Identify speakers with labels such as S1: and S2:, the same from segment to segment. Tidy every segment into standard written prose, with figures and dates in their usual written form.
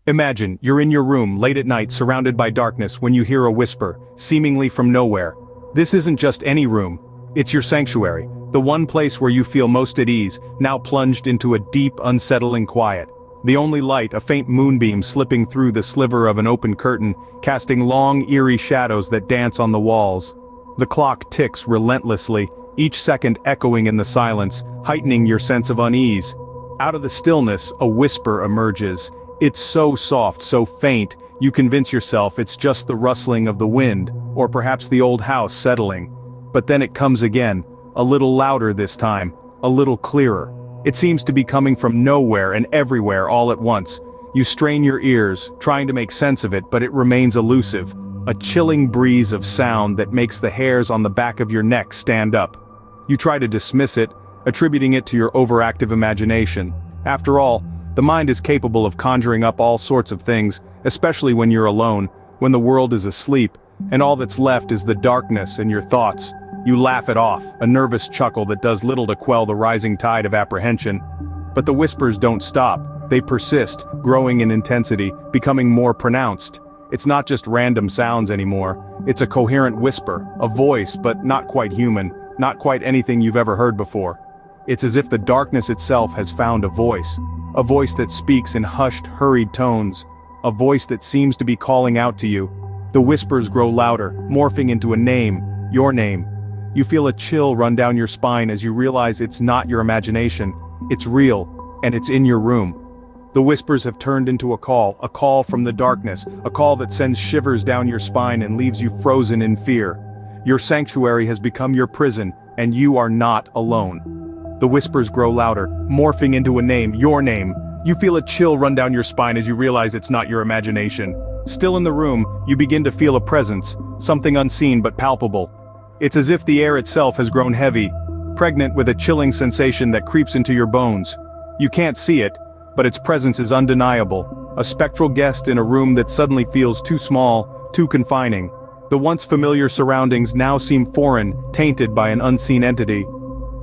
S1: Imagine, you're in your room late at night surrounded by darkness when you hear a whisper, seemingly from nowhere. This isn't just any room, it's your sanctuary, the one place where you feel most at ease, now plunged into a deep, unsettling quiet. The only light, a faint moonbeam slipping through the sliver of an open curtain, casting long, eerie shadows that dance on the walls. The clock ticks relentlessly, each second echoing in the silence, heightening your sense of unease. Out of the stillness, a whisper emerges. It's so soft, so faint, you convince yourself it's just the rustling of the wind, or perhaps the old house settling. But then it comes again, a little louder this time, a little clearer. It seems to be coming from nowhere and everywhere all at once. You strain your ears, trying to make sense of it, but it remains elusive. A chilling breeze of sound that makes the hairs on the back of your neck stand up. You try to dismiss it, attributing it to your overactive imagination. After all, the mind is capable of conjuring up all sorts of things, especially when you're alone, when the world is asleep, and all that's left is the darkness and your thoughts. You laugh it off, a nervous chuckle that does little to quell the rising tide of apprehension. But the whispers don't stop. They persist, growing in intensity, becoming more pronounced. It's not just random sounds anymore. It's a coherent whisper, a voice, but not quite human, not quite anything you've ever heard before. It's as if the darkness itself has found a voice that speaks in hushed, hurried tones, a voice that seems to be calling out to you. The whispers grow louder, morphing into a name, your name. You feel a chill run down your spine as you realize it's not your imagination, it's real, and it's in your room. The whispers have turned into a call from the darkness, a call that sends shivers down your spine and leaves you frozen in fear. Your sanctuary has become your prison, and you are not alone. The whispers grow louder, morphing into a name, your name. You feel a chill run down your spine as you realize it's not your imagination. Still in the room, you begin to feel a presence, something unseen but palpable. It's as if the air itself has grown heavy, pregnant with a chilling sensation that creeps into your bones. You can't see it, but its presence is undeniable, a spectral guest in a room that suddenly feels too small, too confining. The once familiar surroundings now seem foreign, tainted by an unseen entity.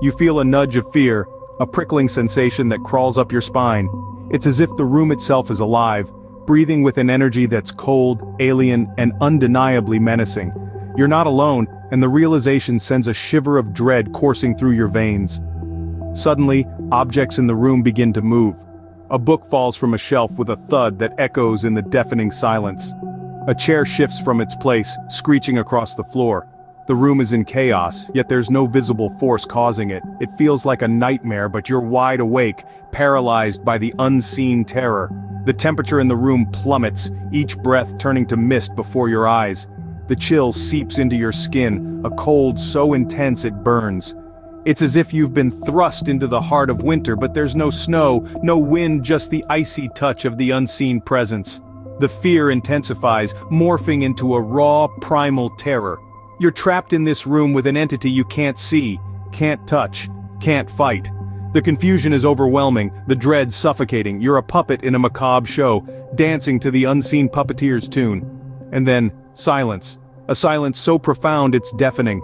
S1: You feel a nudge of fear, a prickling sensation that crawls up your spine. It's as if the room itself is alive, breathing with an energy that's cold, alien, and undeniably menacing. You're not alone, and the realization sends a shiver of dread coursing through your veins. Suddenly, objects in the room begin to move. A book falls from a shelf with a thud that echoes in the deafening silence. A chair shifts from its place, screeching across the floor. The room is in chaos, yet there's no visible force causing it. It feels like a nightmare, but you're wide awake, paralyzed by the unseen terror. The temperature in the room plummets, each breath turning to mist before your eyes. The chill seeps into your skin, a cold so intense it burns. It's as if you've been thrust into the heart of winter, but there's no snow, no wind, just the icy touch of the unseen presence. The fear intensifies, morphing into a raw, primal terror. You're trapped in this room with an entity you can't see, can't touch, can't fight. The confusion is overwhelming, the dread suffocating. You're a puppet in a macabre show, dancing to the unseen puppeteer's tune. And then, silence. A silence so profound it's deafening.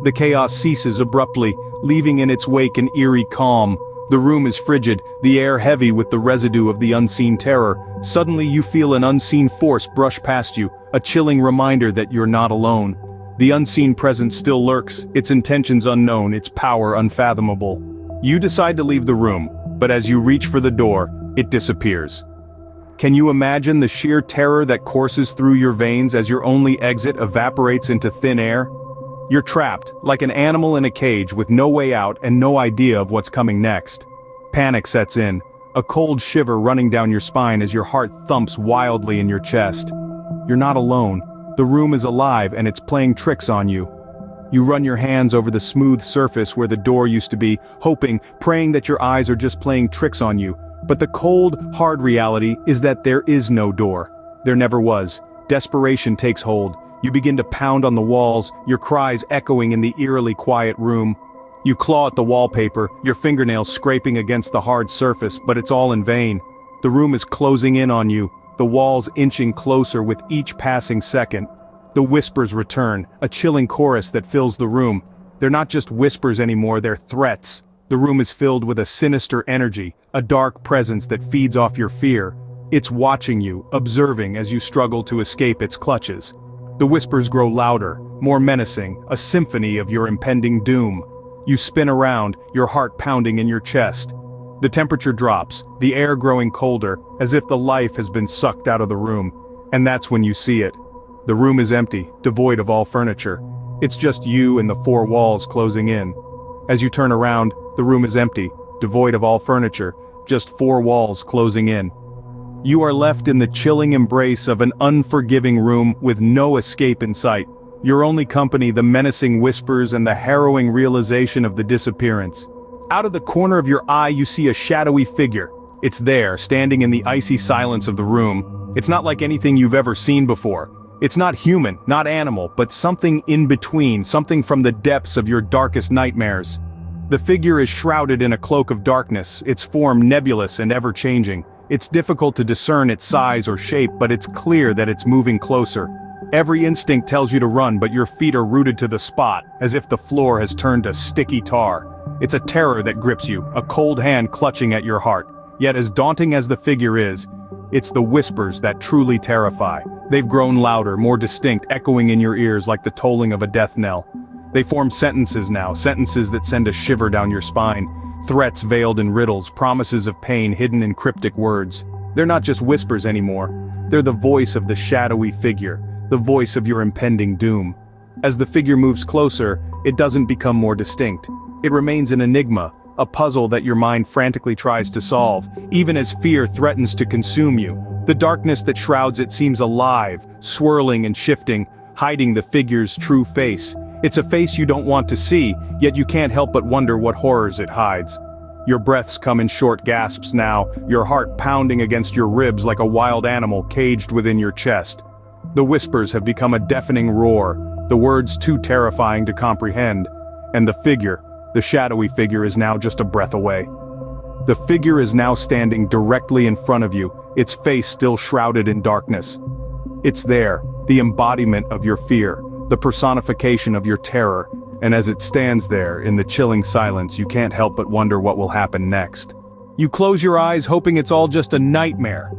S1: The chaos ceases abruptly, leaving in its wake an eerie calm. The room is frigid, the air heavy with the residue of the unseen terror. Suddenly you feel an unseen force brush past you, a chilling reminder that you're not alone. The unseen presence still lurks, its intentions unknown, its power unfathomable. You decide to leave the room, but as you reach for the door, it disappears. Can you imagine the sheer terror that courses through your veins as your only exit evaporates into thin air? You're trapped, like an animal in a cage with no way out and no idea of what's coming next. Panic sets in, a cold shiver running down your spine as your heart thumps wildly in your chest. You're not alone. The room is alive and it's playing tricks on you. You run your hands over the smooth surface where the door used to be, hoping, praying that your eyes are just playing tricks on you. But the cold, hard reality is that there is no door. There never was. Desperation takes hold. You begin to pound on the walls, your cries echoing in the eerily quiet room. You claw at the wallpaper, your fingernails scraping against the hard surface, but it's all in vain. The room is closing in on you, the walls inching closer with each passing second. The whispers return, a chilling chorus that fills the room. They're not just whispers anymore, they're threats. The room is filled with a sinister energy, a dark presence that feeds off your fear. It's watching you, observing as you struggle to escape its clutches. The whispers grow louder, more menacing, a symphony of your impending doom. You spin around, your heart pounding in your chest. The temperature drops, the air growing colder, as if the life has been sucked out of the room. And that's when you see it. The room is empty, devoid of all furniture. It's just you and the four walls closing in. As you turn around, the room is empty, devoid of all furniture, just four walls closing in. You are left in the chilling embrace of an unforgiving room with no escape in sight. Your only company, the menacing whispers and the harrowing realization of the disappearance. Out of the corner of your eye you see a shadowy figure. It's there, standing in the icy silence of the room. It's not like anything you've ever seen before. It's not human, not animal, but something in between, something from the depths of your darkest nightmares. The figure is shrouded in a cloak of darkness, its form nebulous and ever-changing. It's difficult to discern its size or shape, but it's clear that it's moving closer. Every instinct tells you to run, but your feet are rooted to the spot, as if the floor has turned to sticky tar. It's a terror that grips you, a cold hand clutching at your heart. Yet as daunting as the figure is, it's the whispers that truly terrify. They've grown louder, more distinct, echoing in your ears like the tolling of a death knell. They form sentences now, sentences that send a shiver down your spine. Threats veiled in riddles, promises of pain hidden in cryptic words. They're not just whispers anymore. They're the voice of the shadowy figure, the voice of your impending doom. As the figure moves closer, it doesn't become more distinct. It remains an enigma, a puzzle that your mind frantically tries to solve, even as fear threatens to consume you. The darkness that shrouds it seems alive, swirling and shifting, hiding the figure's true face. It's a face you don't want to see, yet you can't help but wonder what horrors it hides. Your breaths come in short gasps now, your heart pounding against your ribs like a wild animal caged within your chest. The whispers have become a deafening roar, the words too terrifying to comprehend, and the figure, the shadowy figure, is now just a breath away. The figure is now standing directly in front of you, its face still shrouded in darkness. It's there, the embodiment of your fear, the personification of your terror, and as it stands there in the chilling silence, you can't help but wonder what will happen next. You close your eyes hoping it's all just a nightmare.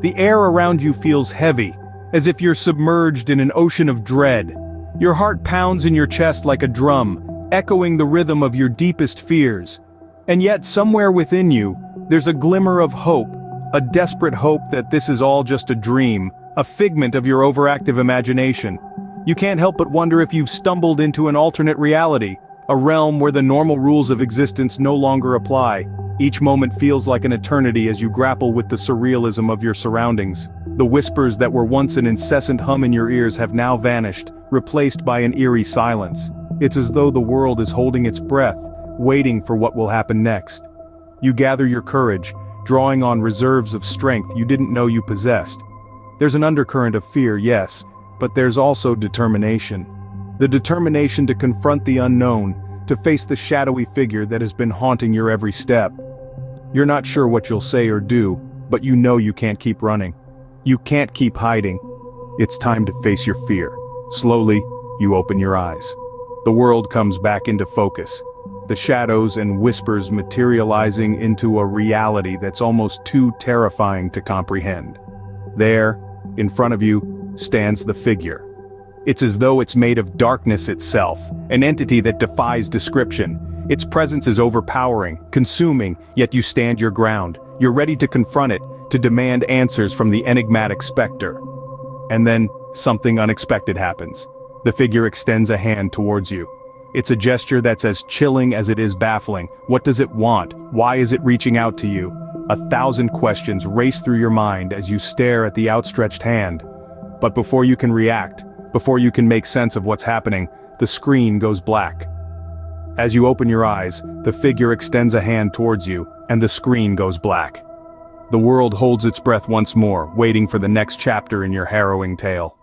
S1: The air around you feels heavy, as if you're submerged in an ocean of dread. Your heart pounds in your chest like a drum, echoing the rhythm of your deepest fears. And yet somewhere within you, there's a glimmer of hope, a desperate hope that this is all just a dream, a figment of your overactive imagination. You can't help but wonder if you've stumbled into an alternate reality, a realm where the normal rules of existence no longer apply. Each moment feels like an eternity as you grapple with the surrealism of your surroundings. The whispers that were once an incessant hum in your ears have now vanished, replaced by an eerie silence. It's as though the world is holding its breath, waiting for what will happen next. You gather your courage, drawing on reserves of strength you didn't know you possessed. There's an undercurrent of fear, yes, but there's also determination. The determination to confront the unknown, to face the shadowy figure that has been haunting your every step. You're not sure what you'll say or do, but you know you can't keep running. You can't keep hiding. It's time to face your fear. Slowly, you open your eyes. The world comes back into focus. The shadows and whispers materializing into a reality that's almost too terrifying to comprehend. There, in front of you, stands the figure. It's as though it's made of darkness itself, an entity that defies description. Its presence is overpowering, consuming, yet you stand your ground. You're ready to confront it, to demand answers from the enigmatic specter. And then, something unexpected happens. The figure extends a hand towards you. It's a gesture that's as chilling as it is baffling. What does it want? Why is it reaching out to you? 1,000 questions race through your mind as you stare at the outstretched hand. But before you can react, before you can make sense of what's happening, the screen goes black. As you open your eyes, the figure extends a hand towards you, and the screen goes black. The world holds its breath once more, waiting for the next chapter in your harrowing tale.